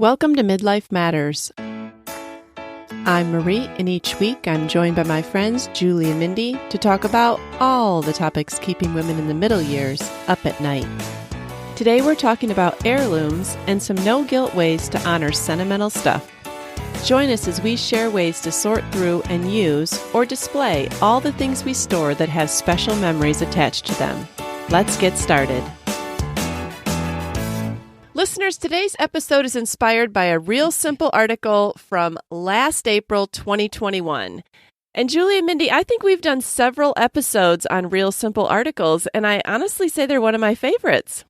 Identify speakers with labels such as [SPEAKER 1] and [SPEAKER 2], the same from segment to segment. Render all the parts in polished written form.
[SPEAKER 1] Welcome to Midlife Matters. I'm Marie, and each week I'm joined by my friends Julie and Mindy to talk about all the topics keeping women in the middle years up at night. Today we're talking about heirlooms and some no-guilt ways to honor sentimental stuff. Join us as we share ways to sort through and use or display all the things we store that have special memories attached to them. Let's get started. Listeners, today's episode is inspired by a real simple article from last April 2021. And Julie and Mindy, I think we've done several episodes on real simple articles, and I honestly say they're one of my favorites.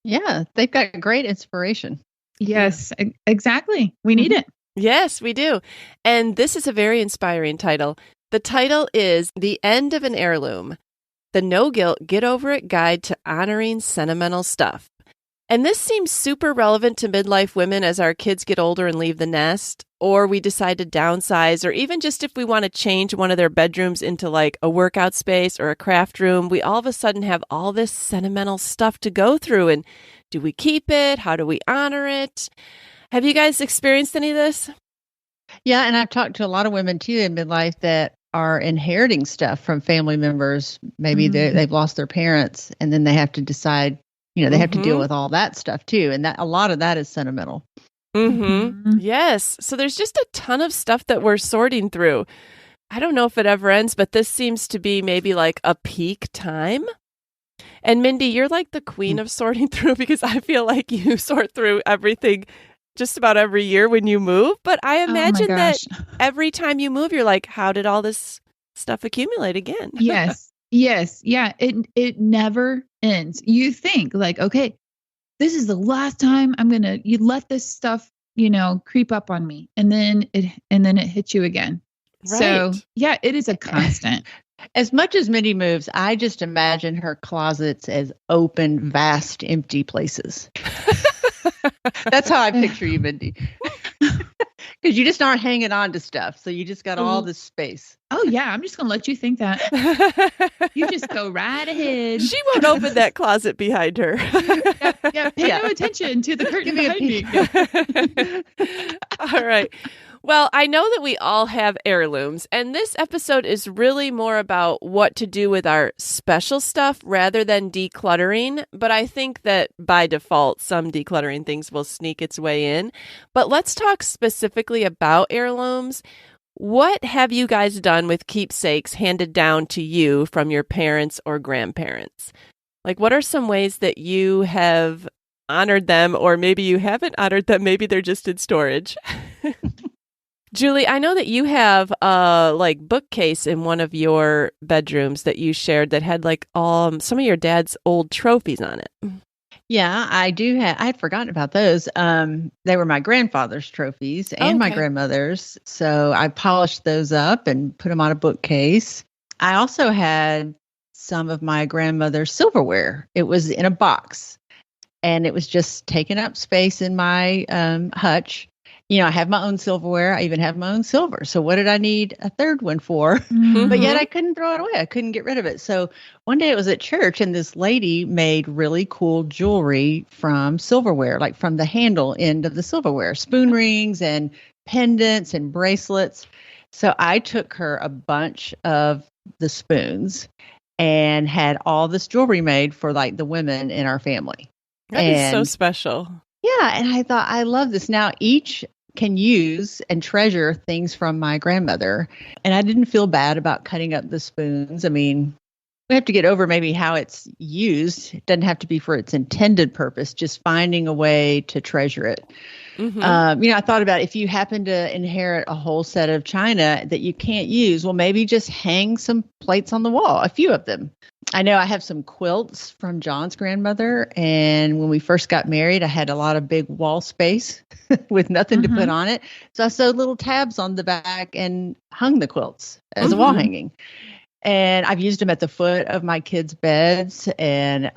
[SPEAKER 2] Yeah, they've got great inspiration.
[SPEAKER 3] Yes, exactly. We need it.
[SPEAKER 1] Yes, we do. And this is a very inspiring title. The title is The End of an Heirloom, the No Guilt Get Over It Guide to Honoring Sentimental Stuff. And this seems super relevant to midlife women as our kids get older and leave the nest, or we decide to downsize, or even just if we want to change one of their bedrooms into like a workout space or a craft room, we all of a sudden have all this sentimental stuff to go through. And do we keep it? How do we honor it? Have you guys experienced any of this?
[SPEAKER 2] Yeah, and I've talked to a lot of women too in midlife that are inheriting stuff from family members. Maybe they've lost their parents, and then they have to decide, they have to deal with all that stuff too. And that a lot of that is sentimental.
[SPEAKER 1] Yes. So there's just a ton of stuff that we're sorting through. I don't know if it ever ends, but this seems to be maybe like a peak time. And Mindy, you're like the queen of sorting through because I feel like you sort through everything just about every year when you move. But I imagine that every time you move, you're like, how did all this stuff accumulate again?
[SPEAKER 3] Yes. Yeah. It never ends. You think like, okay, this is the last time you let this stuff, creep up on me. And then it hits you again.
[SPEAKER 1] Right.
[SPEAKER 3] So yeah, it is a constant.
[SPEAKER 2] As much as Mindy moves, I just imagine her closets as open, vast, empty places. That's how I picture you, Mindy. Because you just aren't hanging on to stuff. So you just got all this space.
[SPEAKER 3] Oh, yeah. I'm just going to let you think that. You just go right ahead.
[SPEAKER 1] She won't open that closet behind her.
[SPEAKER 3] Yeah. Pay no attention to the curtain behind me.
[SPEAKER 1] All right. Well, I know that we all have heirlooms, and this episode is really more about what to do with our special stuff rather than decluttering. But I think that by default, some decluttering things will sneak its way in. But let's talk specifically about heirlooms. What have you guys done with keepsakes handed down to you from your parents or grandparents? Like, what are some ways that you have honored them, or maybe you haven't honored them? Maybe they're just in storage. Julie, I know that you have a bookcase in one of your bedrooms that you shared that had some of your dad's old trophies on it.
[SPEAKER 2] Yeah, I do have. I had forgotten about those. They were my grandfather's trophies and my grandmother's. So I polished those up and put them on a bookcase. I also had some of my grandmother's silverware. It was in a box, and it was just taking up space in my hutch. I have my own silverware. I even have my own silver. So what did I need a third one for? But yet I couldn't throw it away. I couldn't get rid of it. So one day it was at church, and this lady made really cool jewelry from silverware, like from the handle end of the silverware, spoon rings and pendants and bracelets. So I took her a bunch of the spoons and had all this jewelry made for the women in our family.
[SPEAKER 1] That is so special.
[SPEAKER 2] Yeah. And I thought, I love this. Now each can use and treasure things from my grandmother. And I didn't feel bad about cutting up the spoons. I mean, we have to get over maybe how it's used. It doesn't have to be for its intended purpose, just finding a way to treasure it. I thought about if you happen to inherit a whole set of china that you can't use, well, maybe just hang some plates on the wall, a few of them. I know I have some quilts from John's grandmother. And when we first got married, I had a lot of big wall space with nothing to put on it. So I sewed little tabs on the back and hung the quilts as a wall hanging. And I've used them at the foot of my kids' beds. And,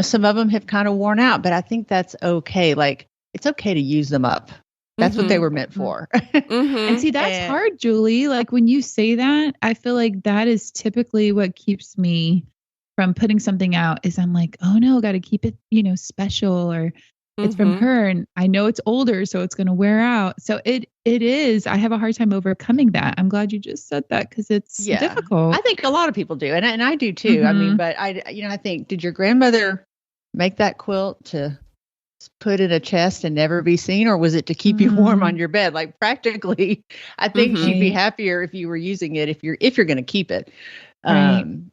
[SPEAKER 2] some of them have kind of worn out, but I think that's okay. It's okay to use them up. That's what they were meant for.
[SPEAKER 3] And see, that's hard, Julie. Like when you say that, I feel like that is typically what keeps me from putting something out is I'm like, oh no, got to keep it, special or It's from her, and I know it's older, so it's going to wear out. So it is. I have a hard time overcoming that. I'm glad you just said that because it's difficult.
[SPEAKER 2] I think a lot of people do, and I do too. I mean, but I think, did your grandmother make that quilt to put in a chest and never be seen, or was it to keep you warm on your bed? Like practically, I think she'd be happier if you were using it if you're going to keep it,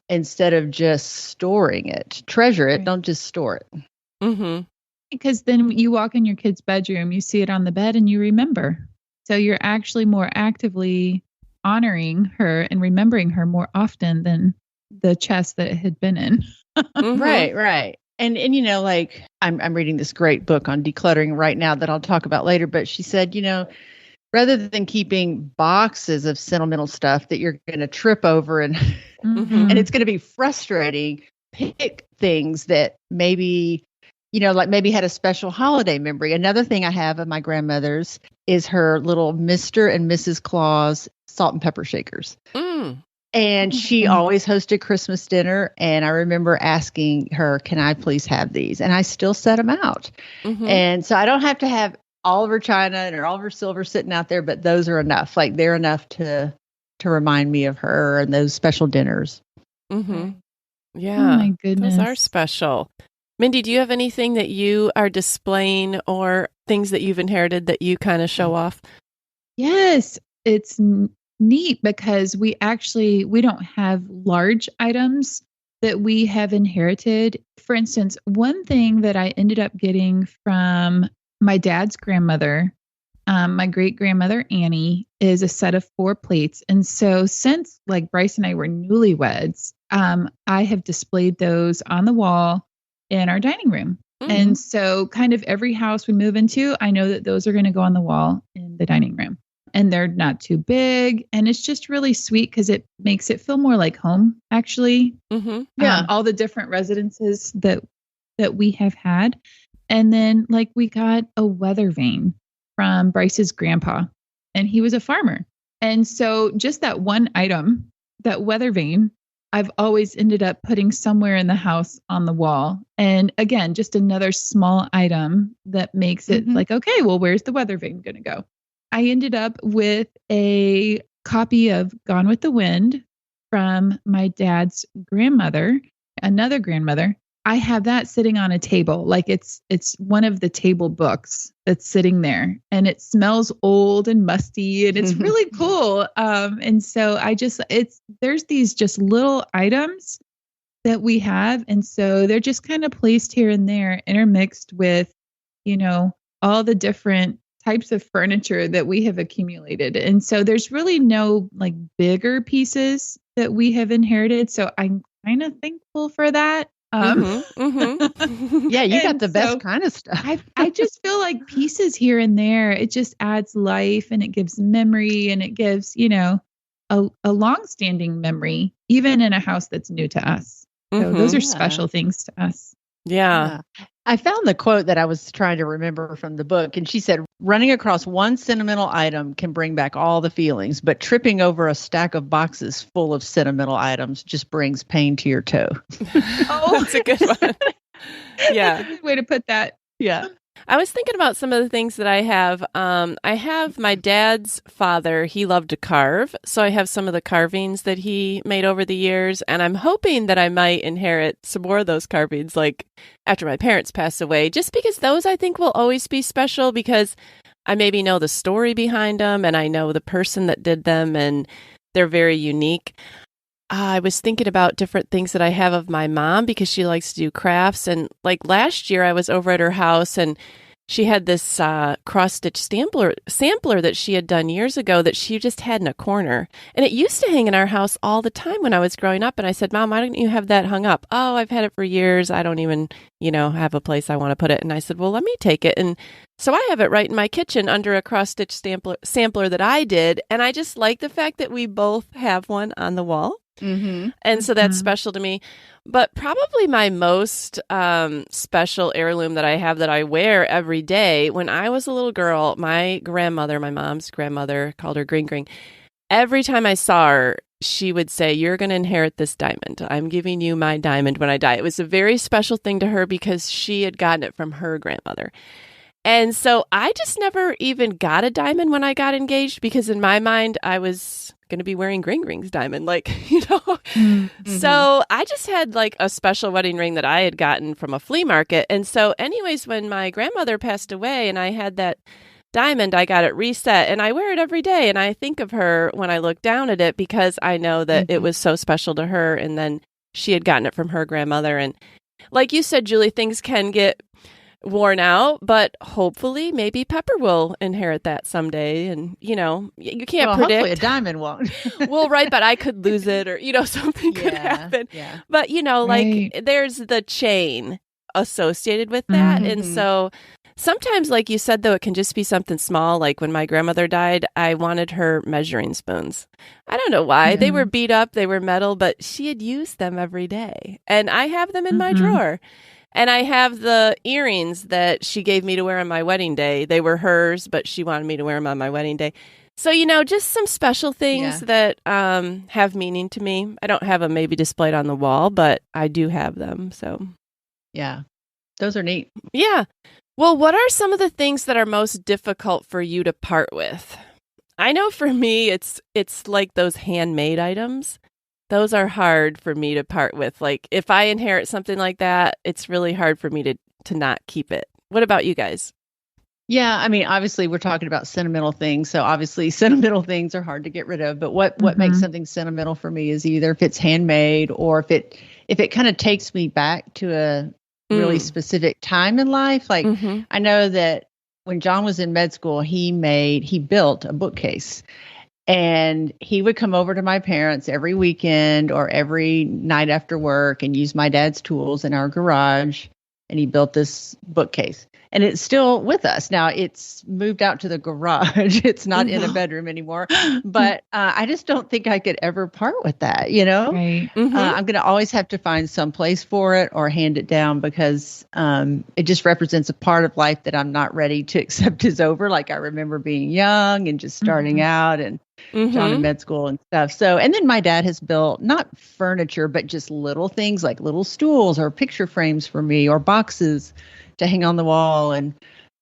[SPEAKER 2] instead of just storing it. Treasure it, don't just store it.
[SPEAKER 3] Because then you walk in your kid's bedroom, you see it on the bed, and you remember. So you're actually more actively honoring her and remembering her more often than the chest that it had been in.
[SPEAKER 2] Right. And you know, like I'm reading this great book on decluttering right now that I'll talk about later. But she said, you know, rather than keeping boxes of sentimental stuff that you're going to trip over and and it's going to be frustrating, pick things that maybe, you know, like maybe had a special holiday memory. Another thing I have of my grandmother's is her little Mr. and Mrs. Claus salt and pepper shakers. And she always hosted Christmas dinner. And I remember asking her, can I please have these? And I still set them out. And so I don't have to have all of her china or all of her silver sitting out there, but those are enough. Like they're enough to remind me of her and those special dinners.
[SPEAKER 1] Yeah.
[SPEAKER 3] Oh my goodness.
[SPEAKER 1] Those are special. Mindy, do you have anything that you are displaying or things that you've inherited that you kind of show off?
[SPEAKER 3] Yes, it's neat because we don't have large items that we have inherited. For instance, one thing that I ended up getting from my dad's grandmother, my great grandmother Annie, is a set of 4 plates. And so since like Bryce and I were newlyweds, I have displayed those on the wall in our dining room. And so kind of every house we move into, I know that those are going to go on the wall in the dining room. And they're not too big. And it's just really sweet because it makes it feel more like home, actually. All the different residences that we have had. And then like we got a weather vane from Bryce's grandpa, and he was a farmer. And so just that one item, that weather vane, I've always ended up putting somewhere in the house on the wall. And again, just another small item that makes it like, okay, well, where's the weather vane going to go? I ended up with a copy of Gone with the Wind from my dad's grandmother, another grandmother. I have that sitting on a table. Like it's one of the table books that's sitting there, and it smells old and musty, and it's really cool. And so there's these just little items that we have. And so they're just kind of placed here and there, intermixed with, you know, all the different types of furniture that we have accumulated. And so there's really no like bigger pieces that we have inherited. So I'm kind of thankful for that.
[SPEAKER 2] Yeah, you got the best kind of stuff.
[SPEAKER 3] I just feel like pieces here and there, it just adds life, and it gives memory, and it gives, you know, a long-standing memory, even in a house that's new to us. So those are special things to us.
[SPEAKER 1] Yeah.
[SPEAKER 2] I found the quote that I was trying to remember from the book, and she said, running across one sentimental item can bring back all the feelings, but tripping over a stack of boxes full of sentimental items just brings pain to your toe.
[SPEAKER 1] Oh, that's a good one. Yeah.
[SPEAKER 3] That's a good way to put that.
[SPEAKER 2] Yeah.
[SPEAKER 1] I was thinking about some of the things that I have. I have my dad's father. He loved to carve. So I have some of the carvings that he made over the years. And I'm hoping that I might inherit some more of those carvings, like after my parents pass away, just because those I think will always be special because I maybe know the story behind them and I know the person that did them and they're very unique. I was thinking about different things that I have of my mom because she likes to do crafts. And like last year I was over at her house and she had this cross-stitch sampler that she had done years ago that she just had in a corner. And it used to hang in our house all the time when I was growing up. And I said, Mom, why don't you have that hung up? Oh, I've had it for years. I don't even, have a place I want to put it. And I said, well, let me take it. And so I have it right in my kitchen under a cross-stitch sampler that I did. And I just like the fact that we both have one on the wall. And so that's special to me. But probably my most special heirloom that I have that I wear every day, when I was a little girl, my grandmother, my mom's grandmother, called her Green Green. Every time I saw her, she would say, "You're going to inherit this diamond. I'm giving you my diamond when I die." It was a very special thing to her because she had gotten it from her grandmother. And so I just never even got a diamond when I got engaged because in my mind, I was going to be wearing Ring Ring's diamond,
[SPEAKER 3] Mm-hmm.
[SPEAKER 1] So I just had like a special wedding ring that I had gotten from a flea market. And so anyways, when my grandmother passed away and I had that diamond, I got it reset and I wear it every day. And I think of her when I look down at it because I know that it was so special to her. And then she had gotten it from her grandmother. And like you said, Julie, things can get worn out, but hopefully maybe Pepper will inherit that someday. And, you can't predict.
[SPEAKER 2] Hopefully a diamond won't.
[SPEAKER 1] Well, right, but I could lose it or, something could happen.
[SPEAKER 2] Yeah.
[SPEAKER 1] But,
[SPEAKER 3] Right.
[SPEAKER 1] there's the chain associated with that. And so sometimes, like you said, though, it can just be something small. Like when my grandmother died, I wanted her measuring spoons. I don't know why. They were beat up, they were metal, but she had used them every day. And I have them in my drawer. And I have the earrings that she gave me to wear on my wedding day. They were hers, but she wanted me to wear them on my wedding day. So, just some special things that have meaning to me. I don't have them maybe displayed on the wall, but I do have them. So,
[SPEAKER 2] Yeah. Those are neat.
[SPEAKER 1] yeah. Well, what are some of the things that are most difficult for you to part with? I know for me, it's like those handmade items. Those are hard for me to part with. Like if I inherit something like that, it's really hard for me to not keep it. What about you guys?
[SPEAKER 2] Yeah, I mean, obviously we're talking about sentimental things, so obviously sentimental things are hard to get rid of. But what makes something sentimental for me is either if it's handmade or if it kind of takes me back to a really specific time in life. Like I know that when John was in med school, he built a bookcase. And he would come over to my parents every weekend or every night after work and use my dad's tools in our garage. And he built this bookcase. And it's still with us. Now it's moved out to the garage. It's not in a bedroom anymore. But I just don't think I could ever part with that,
[SPEAKER 3] Right.
[SPEAKER 2] I'm going to always have to find some place for it or hand it down because it just represents a part of life that I'm not ready to accept is over. Like I remember being young and just starting out and John in med school and stuff. So, and then my dad has built not furniture, but just little things like little stools or picture frames for me or boxes to hang on the wall. And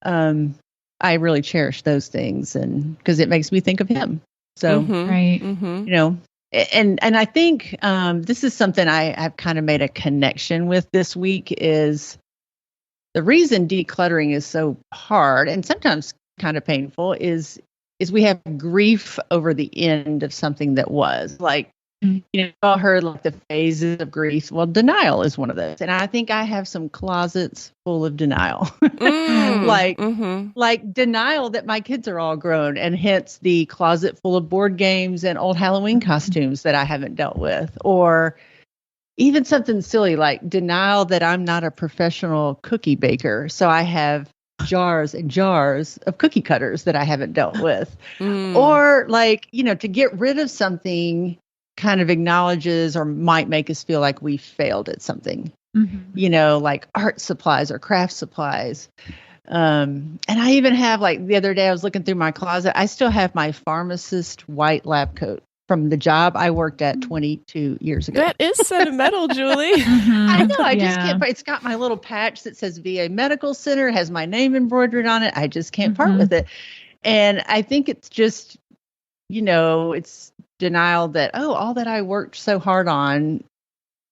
[SPEAKER 2] I really cherish those things and because it makes me think of him. So,
[SPEAKER 3] Right.
[SPEAKER 2] And I think this is something I've kind of made a connection with this week is the reason decluttering is so hard and sometimes kind of painful is we have grief over the end of something that was like, you've all heard like the phases of grief. Well, denial is one of those. And I think I have some closets full of denial, like denial that my kids are all grown and hence the closet full of board games and old Halloween costumes that I haven't dealt with, or even something silly like denial that I'm not a professional cookie baker. So I have jars and jars of cookie cutters that I haven't dealt with, or like, to get rid of something kind of acknowledges or might make us feel like we failed at something, like art supplies or craft supplies. And I even have like the other day I was looking through my closet. I still have my pharmacist white lab coat from the job I worked at 22 years ago.
[SPEAKER 1] That is sentimental, Julie.
[SPEAKER 2] I know. I just can't. It's got my little patch that says VA Medical Center, has my name embroidered on it. I just can't part with it. And I think it's just, it's denial that, all that I worked so hard on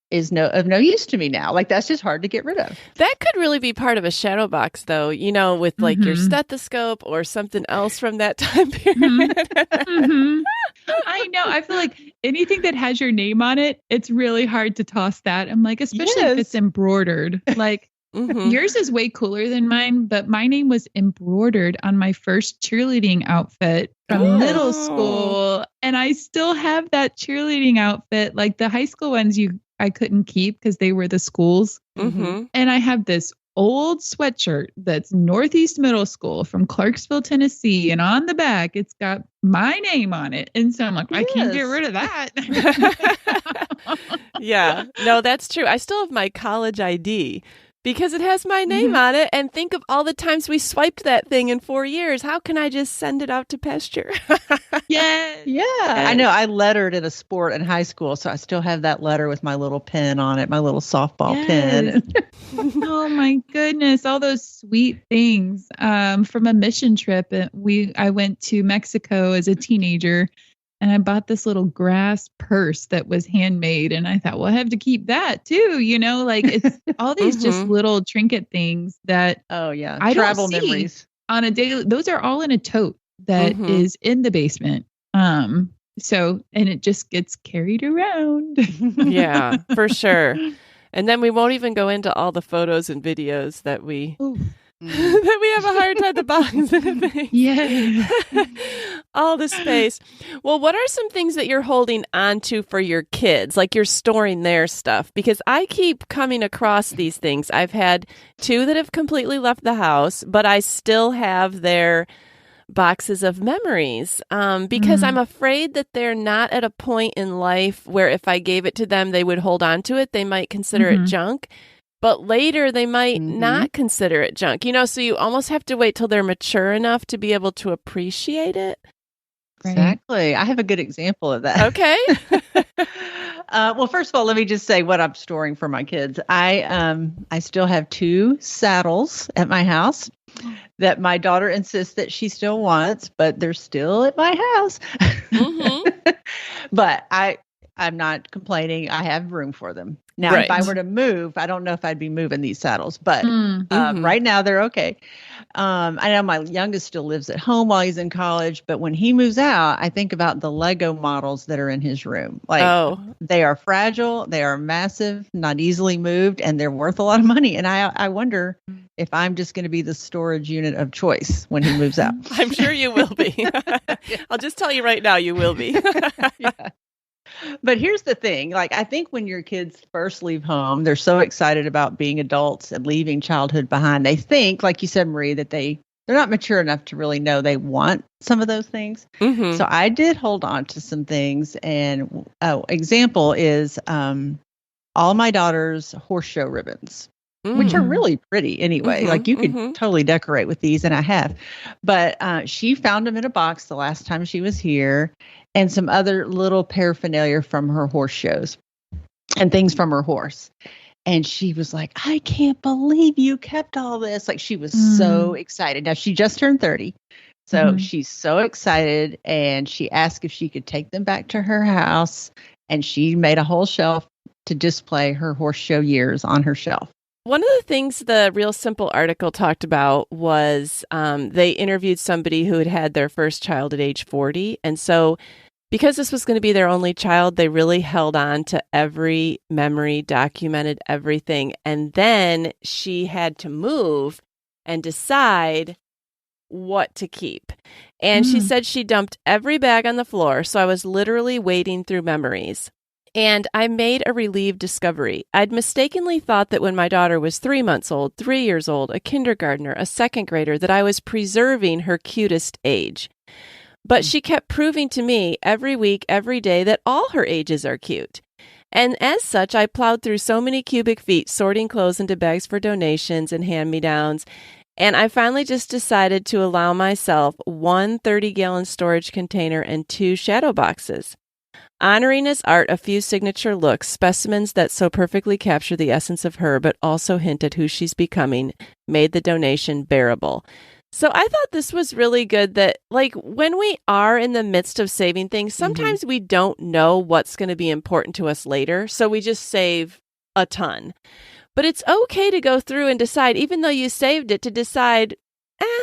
[SPEAKER 2] is of no use to me now. Like that's just hard to get rid of.
[SPEAKER 1] That could really be part of a shadow box though, with like your stethoscope or something else from that time period.
[SPEAKER 3] I know. I feel like anything that has your name on it, it's really hard to toss that. I'm like, especially if it's embroidered. Like yours is way cooler than mine, but my name was embroidered on my first cheerleading outfit from middle school. And I still have that cheerleading outfit. Like the high school ones I couldn't keep because they were the schools. And I have this old sweatshirt that's Northeast Middle School from Clarksville, Tennessee. And on the back, it's got my name on it. And so I'm like, I can't get rid of that.
[SPEAKER 1] Yeah, no, that's true. I still have my college ID because it has my name on it. And think of all the times we swiped that thing in 4 years. How can I just send it out to pasture?
[SPEAKER 3] Yes.
[SPEAKER 2] Yeah. I know. I lettered in a sport in high school, so I still have that letter with my little pen on it, my little softball pen.
[SPEAKER 3] Oh my goodness, all those sweet things. From a mission trip, I went to Mexico as a teenager, and I bought this little grass purse that was handmade, and I thought, well, I have to keep that too, like it's all these just little trinket things that
[SPEAKER 2] I
[SPEAKER 3] travel
[SPEAKER 2] don't see
[SPEAKER 3] memories on a daily. Those are all in a tote that is in the basement. So, and it just gets carried around.
[SPEAKER 1] Yeah, for sure. And then we won't even go into all the photos and videos that we that we have a hard time the boxes and things.
[SPEAKER 3] Yeah.
[SPEAKER 1] All the space. Well, what are some things that you're holding on to for your kids? Like you're storing their stuff? Because I keep coming across these things. I've had 2 that have completely left the house, but I still have their boxes of memories because I'm afraid that they're not at a point in life where if I gave it to them, they would hold on to it. They might consider it junk, but later they might not consider it junk, so you almost have to wait till they're mature enough to be able to appreciate it.
[SPEAKER 2] Exactly. I have a good example of that.
[SPEAKER 1] Okay.
[SPEAKER 2] Well, first of all, let me just say what I'm storing for my kids. I still have 2 saddles at my house that my daughter insists that she still wants, but they're still at my house. But I'm not complaining. I have room for them. Now, if I were to move, I don't know if I'd be moving these saddles, but right now they're okay. I know my youngest still lives at home while he's in college, but when he moves out, I think about the Lego models that are in his room. They are fragile, they are massive, not easily moved, and they're worth a lot of money. And I wonder if I'm just going to be the storage unit of choice when he moves out.
[SPEAKER 1] I'm sure you will be. I'll just tell you right now, you will be.
[SPEAKER 2] But here's the thing. I think when your kids first leave home, they're so excited about being adults and leaving childhood behind. They think, like you said, Marie, that they're not mature enough to really know they want some of those things. So I did hold on to some things. And example is all my daughter's horse show ribbons, which are really pretty anyway. You could totally decorate with these, and I have. But she found them in a box the last time she was here, and some other little paraphernalia from her horse shows and things from her horse. And she was like, I can't believe you kept all this. She was so excited. Now, she just turned 30. So she's so excited. And she asked if she could take them back to her house. And she made a whole shelf to display her horse show years on her shelf.
[SPEAKER 1] One of the things the Real Simple article talked about was they interviewed somebody who had had their first child at age 40. And so because this was going to be their only child, they really held on to every memory, documented everything. And then she had to move and decide what to keep. And she said she dumped every bag on the floor. So I was literally wading through memories. And I made a relieved discovery. I'd mistakenly thought that when my daughter was 3 months old, 3 years old, a kindergartner, a second grader, that I was preserving her cutest age. But she kept proving to me every week, every day, that all her ages are cute. And as such, I plowed through so many cubic feet, sorting clothes into bags for donations and hand-me-downs. And I finally just decided to allow myself 1 30-gallon storage container and 2 shadow boxes. Honoring as art a few signature looks, specimens that so perfectly capture the essence of her, but also hint at who she's becoming, made the donation bearable. So I thought this was really good that, when we are in the midst of saving things, sometimes we don't know what's going to be important to us later. So we just save a ton. But it's okay to go through and decide, even though you saved it, to decide,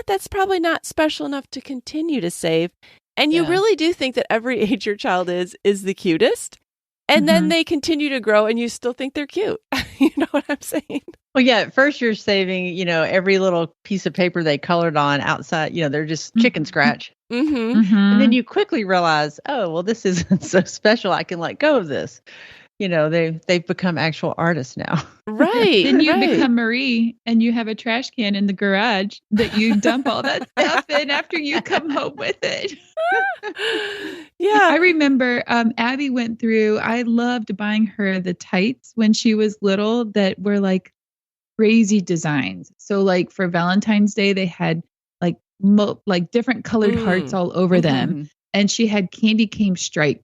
[SPEAKER 1] that's probably not special enough to continue to save. And you really do think that every age your child is the cutest. And then they continue to grow and you still think they're cute. You know what I'm saying?
[SPEAKER 2] Well, yeah, at first you're saving, every little piece of paper they colored on outside, they're just chicken scratch. And then you quickly realize, oh, well, this isn't so special. I can let go of this. They've become actual artists now.
[SPEAKER 1] Right.
[SPEAKER 3] Then you become Marie and you have a trash can in the garage that you dump all that stuff in after you come home with it.
[SPEAKER 1] Yeah.
[SPEAKER 3] I remember Abby went through, I loved buying her the tights when she was little that were crazy designs. So like for Valentine's Day, they had like like different colored hearts all over them. And she had candy cane stripe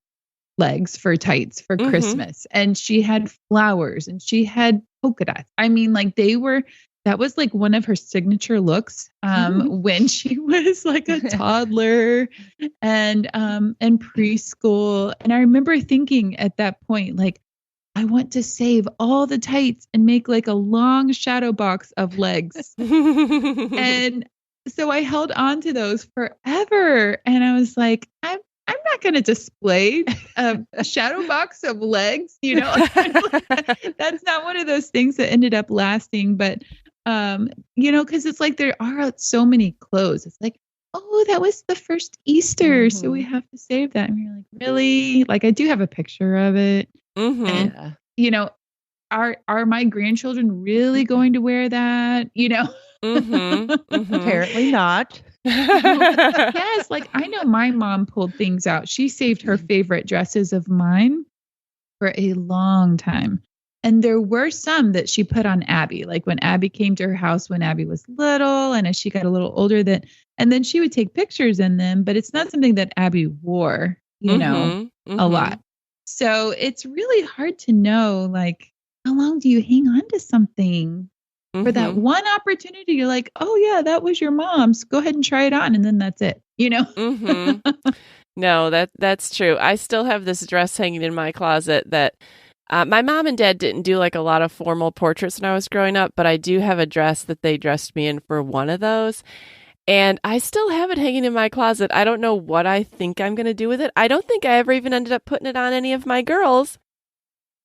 [SPEAKER 3] legs for tights for Christmas. And she had flowers and she had polka dots. I mean, like that was like one of her signature looks when she was like a toddler and preschool. And I remember thinking at that point, like, I want to save all the tights and make like a long shadow box of legs. And so I held on to those forever. And I was like, I'm not going to display a shadow box of legs, you know. That's not one of those things that ended up lasting. But, you know, because it's like there are so many clothes. It's like, oh, that was the first Easter. So we have to save that. And you're like, really? Like, I do have a picture of it. And, you know, are my grandchildren really going to wear that? You know?
[SPEAKER 2] Apparently not.
[SPEAKER 3] Yes, like I know my mom pulled things out. She saved her favorite dresses of mine for a long time. And there were some that she put on Abby, like when Abby came to her house when Abby was little and as she got a little older, and then she would take pictures in them, but it's not something that Abby wore, you know, a lot. So it's really hard to know, like, how long do you hang on to something? For that one opportunity, you're like, oh yeah, that was your mom's. Go ahead and try it on. And then that's it, you know?
[SPEAKER 1] No, that's true. I still have this dress hanging in my closet that my mom and dad didn't do like a lot of formal portraits when I was growing up, but I do have a dress that they dressed me in for one of those. And I still have it hanging in my closet. I don't know what I think I'm going to do with it. I don't think I ever even ended up putting it on any of my girls.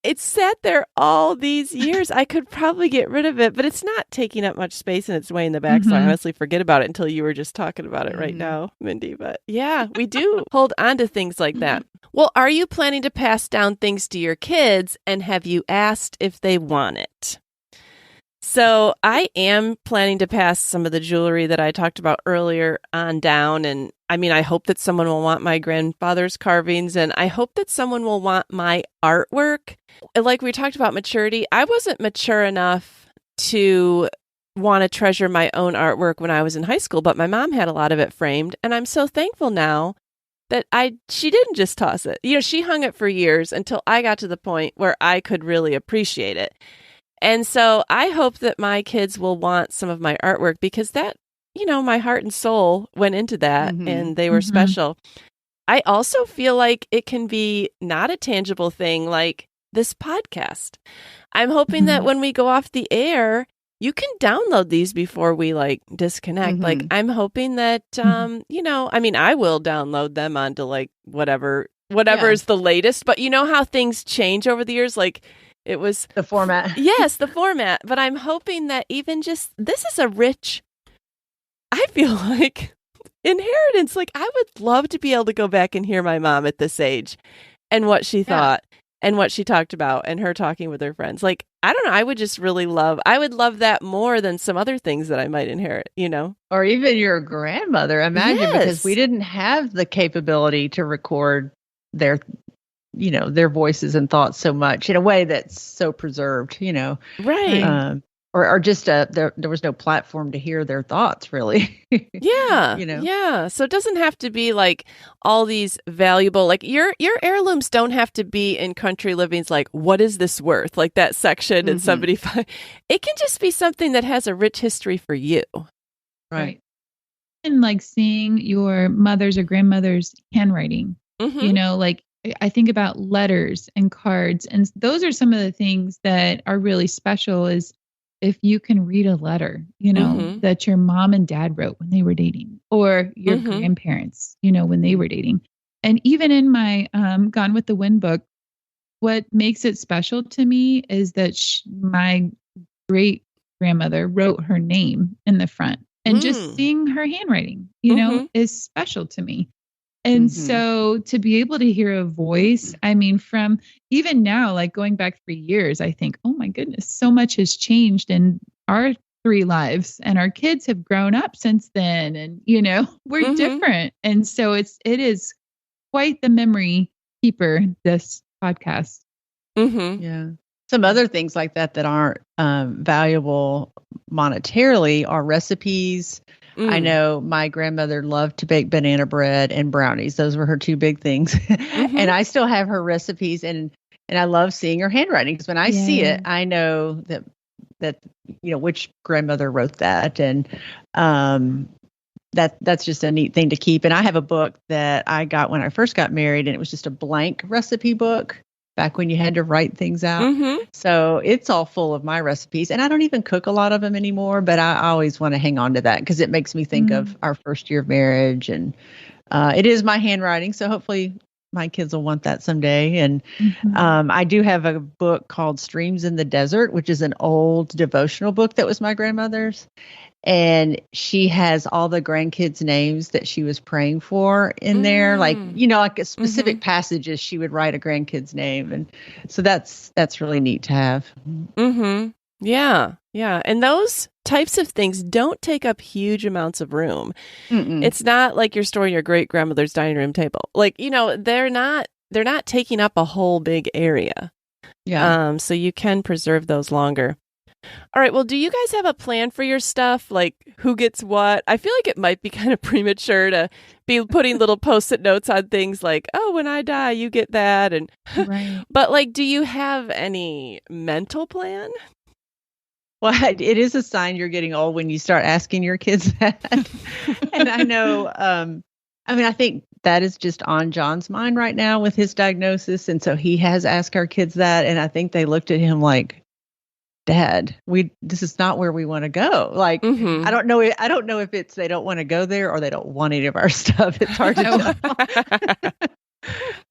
[SPEAKER 1] It's sat there all these years. I could probably get rid of it, but it's not taking up much space and it's way in the back. So I honestly forget about it until you were just talking about it right now, Mindy. But yeah, we do hold on to things like that. Well, are you planning to pass down things to your kids, and have you asked if they want it? So I am planning to pass some of the jewelry that I talked about earlier on down. And I mean, I hope that someone will want my grandfather's carvings, and I hope that someone will want my artwork. Like we talked about maturity, I wasn't mature enough to want to treasure my own artwork when I was in high school, but my mom had a lot of it framed. And I'm so thankful now that she didn't just toss it. You know, she hung it for years until I got to the point where I could really appreciate it. And so I hope that my kids will want some of my artwork, because that, you know, my heart and soul went into that and they were special. I also feel like it can be not a tangible thing like this podcast. I'm hoping that when we go off the air, you can download these before we like disconnect. Like I'm hoping that, you know, I mean, I will download them onto like whatever is the latest, but you know how things change over the years? Like, it was
[SPEAKER 2] the format.
[SPEAKER 1] Yes, the format. But I'm hoping that even just this is a rich, I feel like, inheritance. Like I would love to be able to go back and hear my mom at this age and what she thought and what she talked about and her talking with her friends. Like, I don't know. I would love that more than some other things that I might inherit, you know?
[SPEAKER 2] Or even your grandmother, imagine, because we didn't have the capability to record their voices and thoughts so much in a way that's so preserved, you know,
[SPEAKER 1] right.
[SPEAKER 2] Or just there was no platform to hear their thoughts, really.
[SPEAKER 1] Yeah.
[SPEAKER 2] You know?
[SPEAKER 1] Yeah. So it doesn't have to be like all these valuable, like your heirlooms don't have to be in Country Living's like, what is this worth? Like that section in 75. It can just be something that has a rich history for you.
[SPEAKER 2] Right.
[SPEAKER 3] And like seeing your mother's or grandmother's handwriting, you know, like I think about letters and cards, and those are some of the things that are really special is if you can read a letter, you know, that your mom and dad wrote when they were dating, or your grandparents, you know, when they were dating. And even in my Gone with the Wind book, what makes it special to me is that my great grandmother wrote her name in the front, and just seeing her handwriting, you know, is special to me. And so to be able to hear a voice, I mean, from even now, like going back 3 years, I think, oh my goodness, so much has changed in our 3 lives, and our kids have grown up since then. And, you know, we're different. And so it is quite the memory keeper, this podcast.
[SPEAKER 2] Yeah. Some other things like that aren't valuable monetarily are recipes. I know my grandmother loved to bake banana bread and brownies. Those were her two big things. And I still have her recipes, and I love seeing her handwriting, because when I see it, I know that which grandmother wrote that, and that's just a neat thing to keep. And I have a book that I got when I first got married, and it was just a blank recipe book back when you had to write things out. So it's all full of my recipes, and I don't even cook a lot of them anymore, but I always want to hang on to that because it makes me think of our first year of marriage, and it is my handwriting. So hopefully my kids will want that someday. And I do have a book called Streams in the Desert, which is an old devotional book that was my grandmother's. And she has all the grandkids' names that she was praying for in there, like a specific passages she would write a grandkid's name. And so that's really neat to have.
[SPEAKER 1] Yeah. And those types of things don't take up huge amounts of room. It's not like you're storing your great grandmother's dining room table. Like, they're not taking up a whole big area. Yeah. So you can preserve those longer. All right. Well, do you guys have a plan for your stuff? Like who gets what? I feel like it might be kind of premature to be putting little Post-it notes on things like, oh, when I die, you get that. And but like, do you have any mental plan?
[SPEAKER 2] Well, it is a sign you're getting old when you start asking your kids that. And I know, I think that is just on John's mind right now with his diagnosis. And so he has asked our kids that. And I think they looked at him like, Dad, this is not where we want to go. Like, I don't know if it's they don't want to go there or they don't want any of our stuff. It's hard to tell.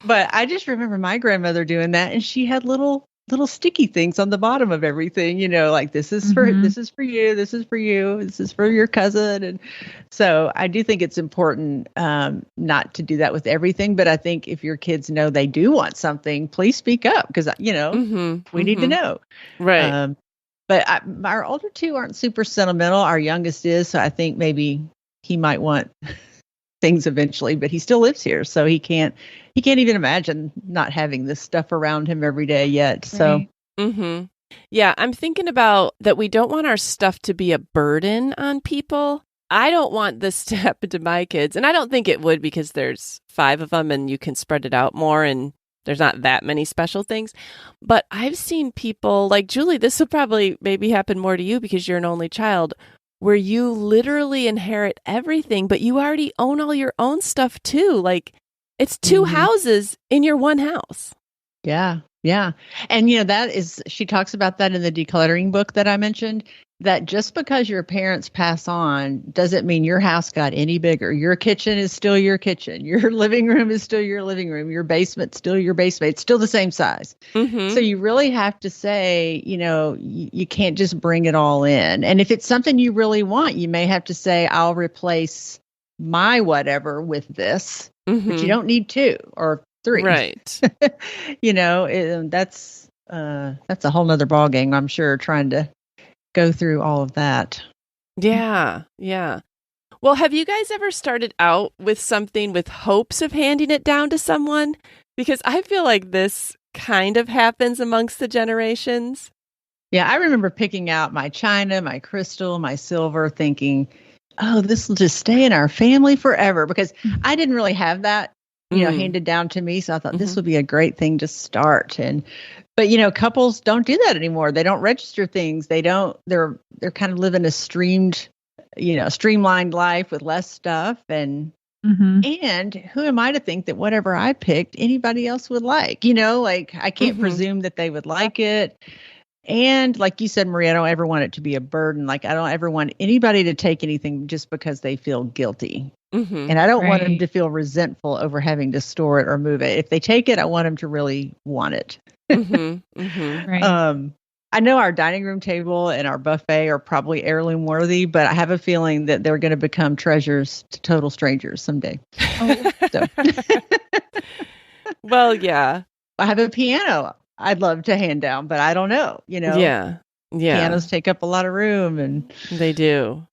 [SPEAKER 2] But I just remember my grandmother doing that, and she had little sticky things on the bottom of everything, like this is for you, this is for you, this is for your cousin. And so I do think it's important not to do that with everything, but I think if your kids know they do want something, please speak up, because we need to know. Right. But our older two aren't super sentimental. Our youngest is, so I think maybe he might want things eventually, but he still lives here, so he can't even imagine not having this stuff around him every day yet. So
[SPEAKER 1] yeah, I'm thinking about that. We don't want our stuff to be a burden on people. I don't want this to happen to my kids, and I don't think it would, because there's 5 of them and you can spread it out more, and there's not that many special things. But I've seen people like Julie, this will probably maybe happen more to you because you're an only child, where you literally inherit everything, but you already own all your own stuff too. Like it's 2 houses in your one house.
[SPEAKER 2] Yeah. Yeah. And, she talks about that in the decluttering book that I mentioned, that just because your parents pass on doesn't mean your house got any bigger. Your kitchen is still your kitchen. Your living room is still your living room. Your basement, still your basement. It's still the same size. So you really have to say, you can't just bring it all in. And if it's something you really want, you may have to say, I'll replace my whatever with this, but you don't need 2 or 3. Right. That's a whole nother ballgame, I'm sure, trying to go through all of that.
[SPEAKER 1] Yeah. Well, have you guys ever started out with something with hopes of handing it down to someone? Because I feel like this kind of happens amongst the generations.
[SPEAKER 2] Yeah, I remember picking out my china, my crystal, my silver, thinking, oh, this will just stay in our family forever, because I didn't really have that, handed down to me. So I thought this would be a great thing to start. But couples don't do that anymore. They don't register things. They're kind of living a streamlined life with less stuff. And who am I to think that whatever I picked, anybody else would like? I can't presume that they would like it. And like you said, Maria, I don't ever want it to be a burden. Like I don't ever want anybody to take anything just because they feel guilty. And I don't want them to feel resentful over having to store it or move it. If they take it, I want them to really want it. I know our dining room table and our buffet are probably heirloom worthy, but I have a feeling that they're going to become treasures to total strangers someday.
[SPEAKER 1] Well, yeah.
[SPEAKER 2] I have a piano I'd love to hand down, but I don't know, Yeah. Pianos take up a lot of room, and
[SPEAKER 1] they do.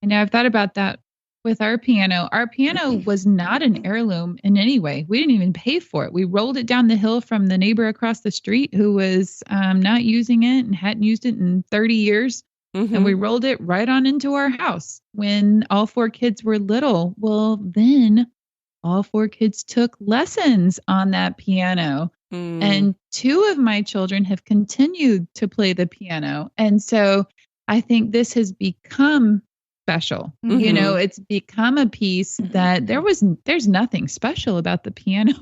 [SPEAKER 3] I know I've thought about that with our piano. Our piano was not an heirloom in any way. We didn't even pay for it. We rolled it down the hill from the neighbor across the street who was not using it and hadn't used it in 30 years.
[SPEAKER 1] Mm-hmm.
[SPEAKER 3] And we rolled it right on into our house when all 4 kids were little. Well, then all 4 kids took lessons on that piano. And 2 of my children have continued to play the piano. And so I think this has become special.
[SPEAKER 1] Mm-hmm.
[SPEAKER 3] You know, it's become a piece that there's nothing special about the piano.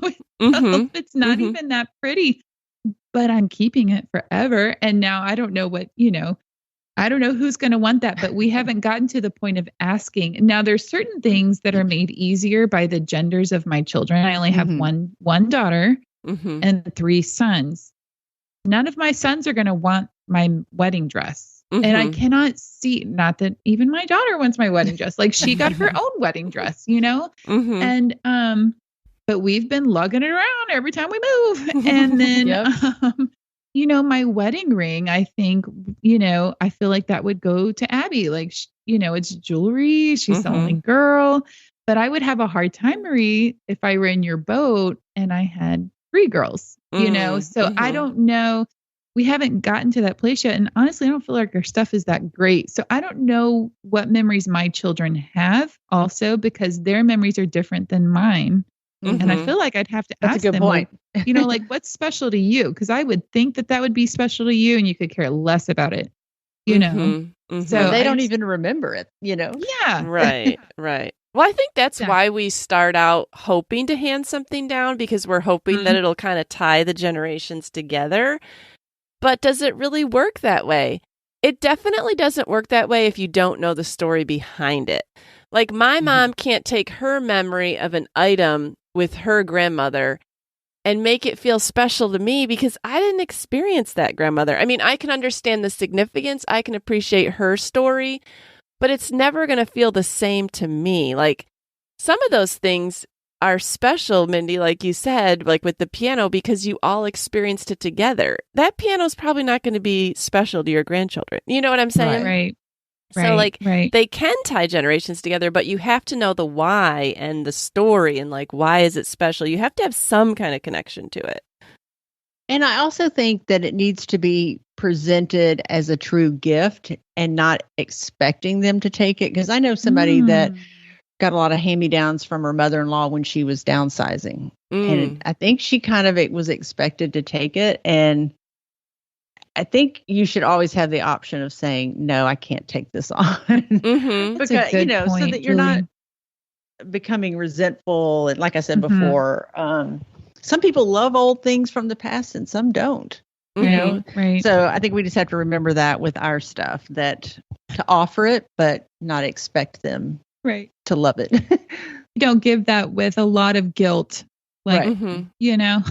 [SPEAKER 1] Mm-hmm.
[SPEAKER 3] It's not
[SPEAKER 1] Mm-hmm.
[SPEAKER 3] even that pretty, but I'm keeping it forever. And now I don't know what, I don't know who's going to want that, but we haven't gotten to the point of asking. Now there's certain things that are made easier by the genders of my children. I only have one daughter and 3 sons. None of my sons are going to want my wedding dress. And I cannot see, not that even my daughter wants my wedding dress. Like she got her own wedding dress, and, but we've been lugging it around every time we move. And then, my wedding ring, I think, I feel like that would go to Abby. Like, it's jewelry. She's the only girl, but I would have a hard time, Marie, if I were in your boat and I had 3 girls, so I don't know. We haven't gotten to that place yet. And honestly, I don't feel like our stuff is that great. So I don't know what memories my children have also, because their memories are different than mine. And I feel like I'd have to ask them,
[SPEAKER 2] point.
[SPEAKER 3] Like, what's special to you? Because I would think that would be special to you and you could care less about it, So
[SPEAKER 2] they don't even remember it,
[SPEAKER 3] Yeah.
[SPEAKER 1] Right. Well, I think that's why we start out hoping to hand something down, because we're hoping that it'll kind of tie the generations together. But does it really work that way? It definitely doesn't work that way if you don't know the story behind it. Like my mom can't take her memory of an item with her grandmother and make it feel special to me because I didn't experience that grandmother. I mean, I can understand the significance. I can appreciate her story, but it's never going to feel the same to me. Like some of those things are special, Mindy, like you said, like with the piano, because you all experienced it together. That piano is probably not going to be special to your grandchildren. You know what I'm saying?
[SPEAKER 3] Right.
[SPEAKER 1] So they can tie generations together, but you have to know the why and the story and like, why is it special? You have to have some kind of connection to it.
[SPEAKER 2] And I also think that it needs to be presented as a true gift and not expecting them to take it. Because I know somebody that got a lot of hand-me-downs from her mother-in-law when she was downsizing. And I think she was expected to take it. And I think you should always have the option of saying, no, I can't take this on. Because,
[SPEAKER 3] That's a good point,
[SPEAKER 2] so that you're not becoming resentful. And like I said before, some people love old things from the past and some don't. You know?
[SPEAKER 3] Right.
[SPEAKER 2] So I think we just have to remember that with our stuff, that to offer it, but not expect them to love it.
[SPEAKER 3] You don't give that with a lot of guilt. Like,
[SPEAKER 1] Yeah.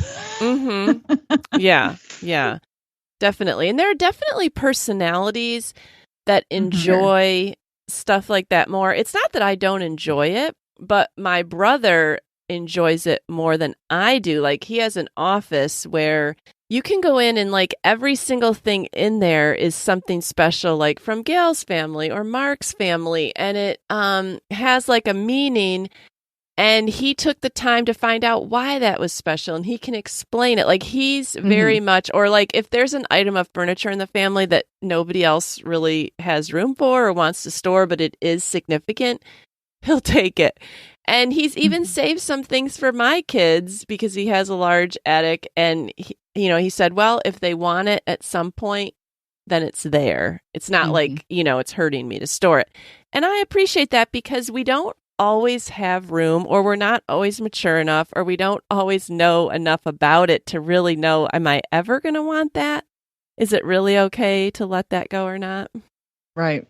[SPEAKER 1] Definitely. And there are definitely personalities that enjoy stuff like that more. It's not that I don't enjoy it, but my brother enjoys it more than I do. Like he has an office where you can go in and like every single thing in there is something special, like from Gail's family or Mark's family. And it has like a meaning. And he took the time to find out why that was special, and he can explain it. Like he's very much, or like if there's an item of furniture in the family that nobody else really has room for or wants to store, but it is significant, he'll take it. And he's even saved some things for my kids because he has a large attic. And he said, well, if they want it at some point, then it's there. It's not like, it's hurting me to store it. And I appreciate that because we don't always have room, or we're not always mature enough, or we don't always know enough about it to really know, am I ever going to want that? Is it really okay to let that go or not?
[SPEAKER 2] Right.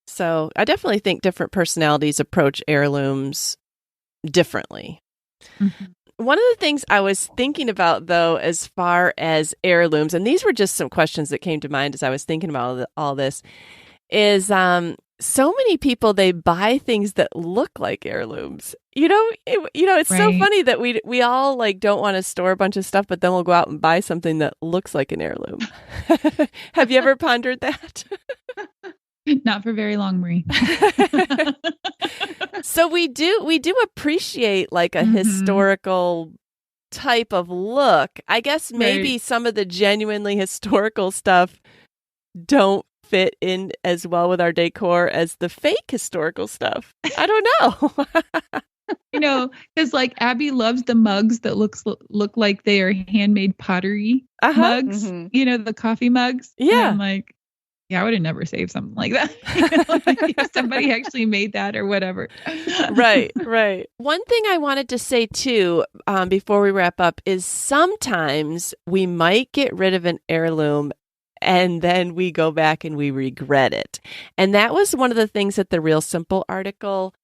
[SPEAKER 1] So I definitely think different personalities approach heirlooms differently. One of the things I was thinking about, though, as far as heirlooms, and these were just some questions that came to mind as I was thinking about all this, is so many people, they buy things that look like heirlooms. It's so funny that we all like don't want to store a bunch of stuff, but then we'll go out and buy something that looks like an heirloom. Have you ever pondered that?
[SPEAKER 3] Not for very long, Marie.
[SPEAKER 1] So we do appreciate like a historical type of look. I guess maybe some of the genuinely historical stuff don't fit in as well with our decor as the fake historical stuff. I don't know.
[SPEAKER 3] Because like Abby loves the mugs that look like they are handmade pottery mugs. The coffee mugs.
[SPEAKER 1] Yeah.
[SPEAKER 3] And I'm like, yeah, I would have never saved something like that. Like if somebody actually made that or whatever.
[SPEAKER 1] Right. One thing I wanted to say too, before we wrap up, is sometimes we might get rid of an heirloom and then we go back and we regret it. And that was one of the things that the Real Simple article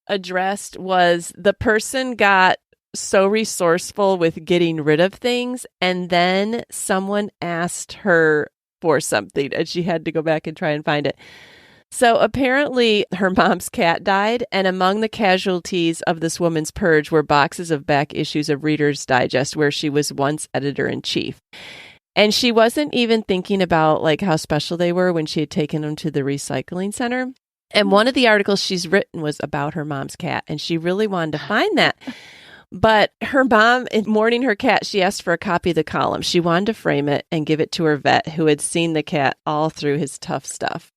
[SPEAKER 1] addressed, was the person got so resourceful with getting rid of things, and then someone asked her for something and she had to go back and try and find it. So apparently her mom's cat died, and among the casualties of this woman's purge were boxes of back issues of Reader's Digest where she was once editor-in-chief. And she wasn't even thinking about like how special they were when she had taken them to the recycling center. And one of the articles she's written was about her mom's cat, and she really wanted to find that. But her mom, in mourning her cat, she asked for a copy of the column. She wanted to frame it and give it to her vet, who had seen the cat all through his tough stuff.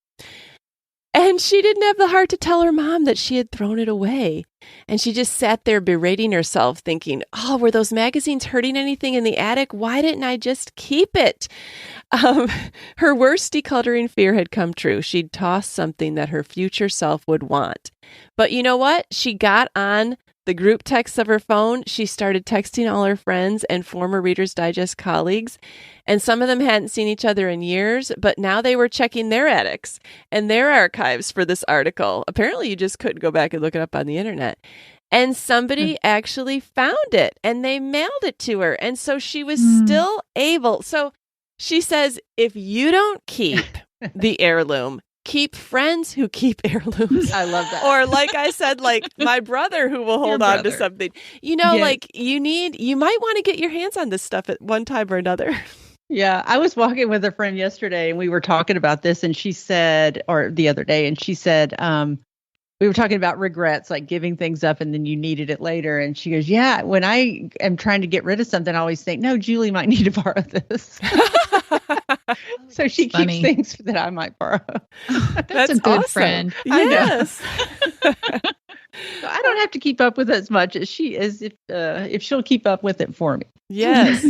[SPEAKER 1] And she didn't have the heart to tell her mom that she had thrown it away. And she just sat there berating herself, thinking, oh, were those magazines hurting anything in the attic? Why didn't I just keep it? Her worst decluttering fear had come true. She'd tossed something that her future self would want. But you know what? She got on the group texts of her phone. She started texting all her friends and former Reader's Digest colleagues. And some of them hadn't seen each other in years, but now they were checking their attics and their archives for this article. Apparently, you just couldn't go back and look it up on the internet. And somebody actually found it and they mailed it to her. And so she was still able. So she says, if you don't keep the heirloom, keep friends who keep heirlooms.
[SPEAKER 2] I love that.
[SPEAKER 1] Or like I said, like my brother who will hold on to something. Like you might want to get your hands on this stuff at one time or another.
[SPEAKER 2] Yeah, I was walking with a friend yesterday and we were talking about this, and she said, or the other day, and she said, we were talking about regrets, like giving things up and then you needed it later. And she goes, yeah, when I am trying to get rid of something, I always think, no, Julie might need to borrow this. So she keeps things that I might borrow.
[SPEAKER 3] That's a good friend.
[SPEAKER 1] Yes.
[SPEAKER 2] So I don't have to keep up with it as much as she is if she'll keep up with it for me.
[SPEAKER 1] Yes.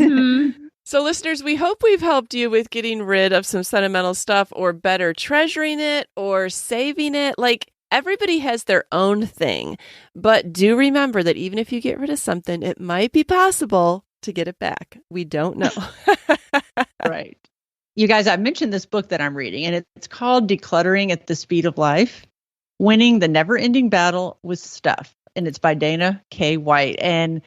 [SPEAKER 1] So listeners, we hope we've helped you with getting rid of some sentimental stuff, or better treasuring it or saving it. Like, everybody has their own thing, but do remember that even if you get rid of something, it might be possible to get it back. We don't know.
[SPEAKER 2] Right. You guys, I mentioned this book that I'm reading, and it's called Decluttering at the Speed of Life, Winning the Never-Ending Battle with Stuff. And it's by Dana K. White. And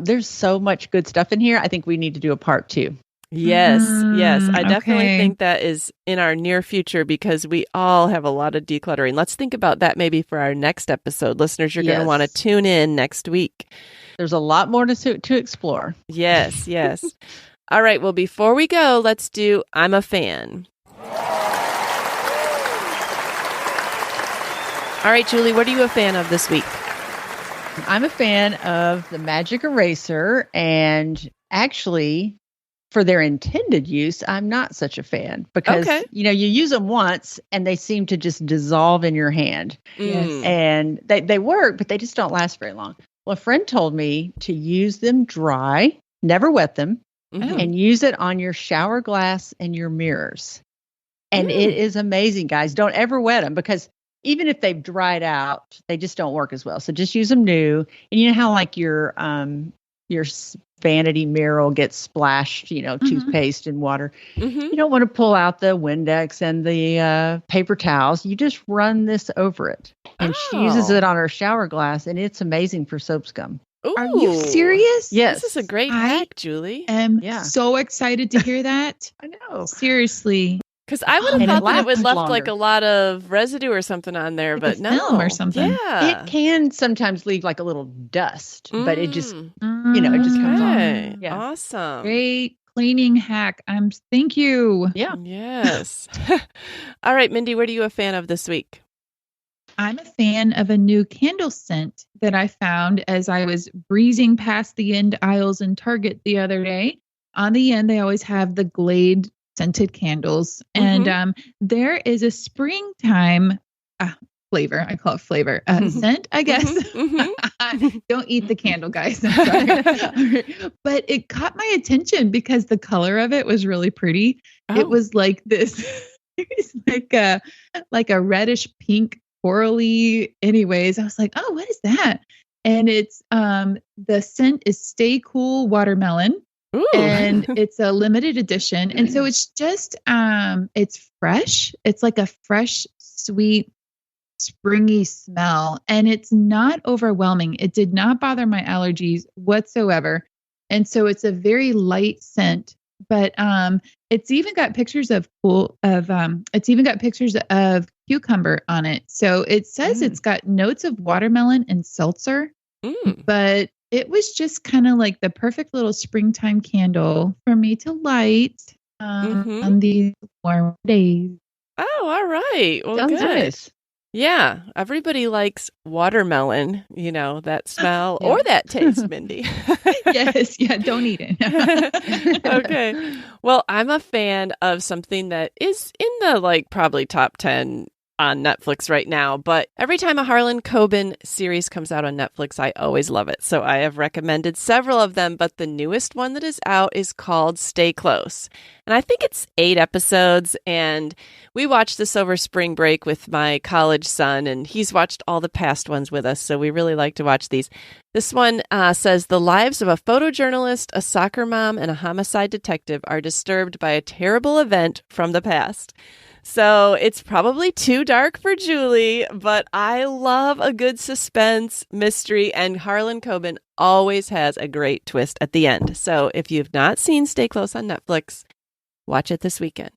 [SPEAKER 2] there's so much good stuff in here. I think we need to do a part 2.
[SPEAKER 1] Yes. I definitely think that is in our near future, because we all have a lot of decluttering. Let's think about that maybe for our next episode. Listeners, you're going to want to tune in next week.
[SPEAKER 2] There's a lot more to explore.
[SPEAKER 1] Yes. All right. Well, before we go, let's do I'm a Fan. All right, Julie, what are you a fan of this week?
[SPEAKER 2] I'm a fan of the Magic Eraser, and actually, for their intended use, I'm not such a fan, because you use them once and they seem to just dissolve in your hand.
[SPEAKER 3] Yes.
[SPEAKER 2] And they work, but they just don't last very long. Well, a friend told me to use them dry, never wet them, and use it on your shower glass and your mirrors. And it is amazing, guys. Don't ever wet them, because even if they've dried out, they just don't work as well. So just use them new. And you know how like your vanity mirror will get splashed, toothpaste and water. You don't want to pull out the Windex and the paper towels. You just run this over it. And she uses it on her shower glass, and it's amazing for soap scum.
[SPEAKER 1] Ooh.
[SPEAKER 3] Are you serious?
[SPEAKER 2] Yes.
[SPEAKER 1] This is a great hack, Julie.
[SPEAKER 3] I'm so excited to hear that.
[SPEAKER 2] I know.
[SPEAKER 3] Seriously.
[SPEAKER 1] Because I would have thought that it would left
[SPEAKER 2] longer.
[SPEAKER 1] Like a lot of residue or something on there, but no.
[SPEAKER 3] Film or something.
[SPEAKER 1] Yeah.
[SPEAKER 2] It can sometimes leave like a little dust, but it just, it just comes off.
[SPEAKER 1] Yeah. Awesome.
[SPEAKER 3] Great cleaning hack. Thank you.
[SPEAKER 2] Yeah.
[SPEAKER 1] Yes. All right, Mindy, what are you a fan of this week?
[SPEAKER 3] I'm a fan of a new candle scent that I found as I was breezing past the end aisles in Target the other day. On the end, they always have the Glade scented candles. And there is a springtime flavor. I call it flavor. Scent, I guess. Don't eat the candle, guys. I'm sorry. But it caught my attention because the color of it was really pretty.
[SPEAKER 1] Oh.
[SPEAKER 3] It was like this, it's like a reddish pink corally. Anyways, I was like, oh, what is that? And it's the scent is Stay Cool Watermelon.
[SPEAKER 1] Ooh.
[SPEAKER 3] And it's a limited edition. And so it's just it's fresh. It's like a fresh, sweet, springy smell, and it's not overwhelming. It did not bother my allergies whatsoever. And so it's a very light scent, but it's even got pictures of cucumber on it. So it says it's got notes of watermelon and seltzer, but it was just kind of like the perfect little springtime candle for me to light on these warm days.
[SPEAKER 1] Oh, all right. Well,
[SPEAKER 2] Sounds
[SPEAKER 1] good.
[SPEAKER 2] nice.
[SPEAKER 1] Yeah, everybody likes watermelon, that smell or that taste, Mindy.
[SPEAKER 3] Yes, yeah, don't eat it.
[SPEAKER 1] Okay. Well, I'm a fan of something that is in the probably top 10 on Netflix right now, but every time a Harlan Coben series comes out on Netflix, I always love it. So I have recommended several of them, but the newest one that is out is called Stay Close. And I think it's 8 episodes, and we watched this over spring break with my college son, and he's watched all the past ones with us, so we really like to watch these. This one says the lives of a photojournalist, a soccer mom, and a homicide detective are disturbed by a terrible event from the past. So it's probably too dark for Julie, but I love a good suspense mystery, and Harlan Coben always has a great twist at the end. So if you've not seen Stay Close on Netflix, watch it this weekend.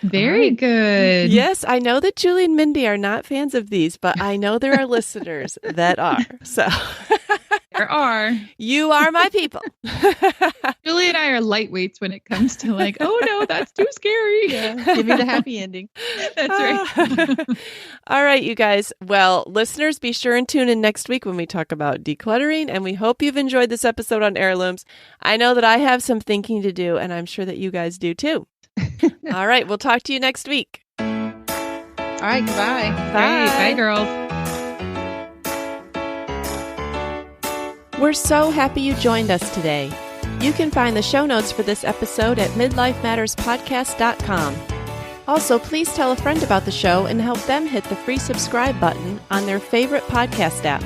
[SPEAKER 3] Very good.
[SPEAKER 1] Yes, I know that Julie and Mindy are not fans of these, but I know there are listeners that are. So
[SPEAKER 3] there are.
[SPEAKER 1] You are my people.
[SPEAKER 3] Julie and I are lightweights when it comes to oh no, that's too scary.
[SPEAKER 2] Yeah. Give me the happy ending.
[SPEAKER 3] That's right.
[SPEAKER 1] All right, you guys. Well, listeners, be sure and tune in next week when we talk about decluttering, and we hope you've enjoyed this episode on heirlooms. I know that I have some thinking to do, and I'm sure that you guys do too. All right, we'll talk to you next week.
[SPEAKER 2] All right, goodbye.
[SPEAKER 3] Bye. Bye, girls.
[SPEAKER 1] We're so happy you joined us today. You can find the show notes for this episode at midlifematterspodcast.com. Also, please tell a friend about the show and help them hit the free subscribe button on their favorite podcast app.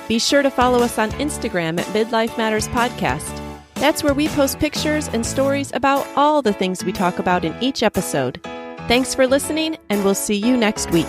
[SPEAKER 1] Be sure to follow us on Instagram at Midlife Matters Podcast. That's where we post pictures and stories about all the things we talk about in each episode. Thanks for listening, and we'll see you next week.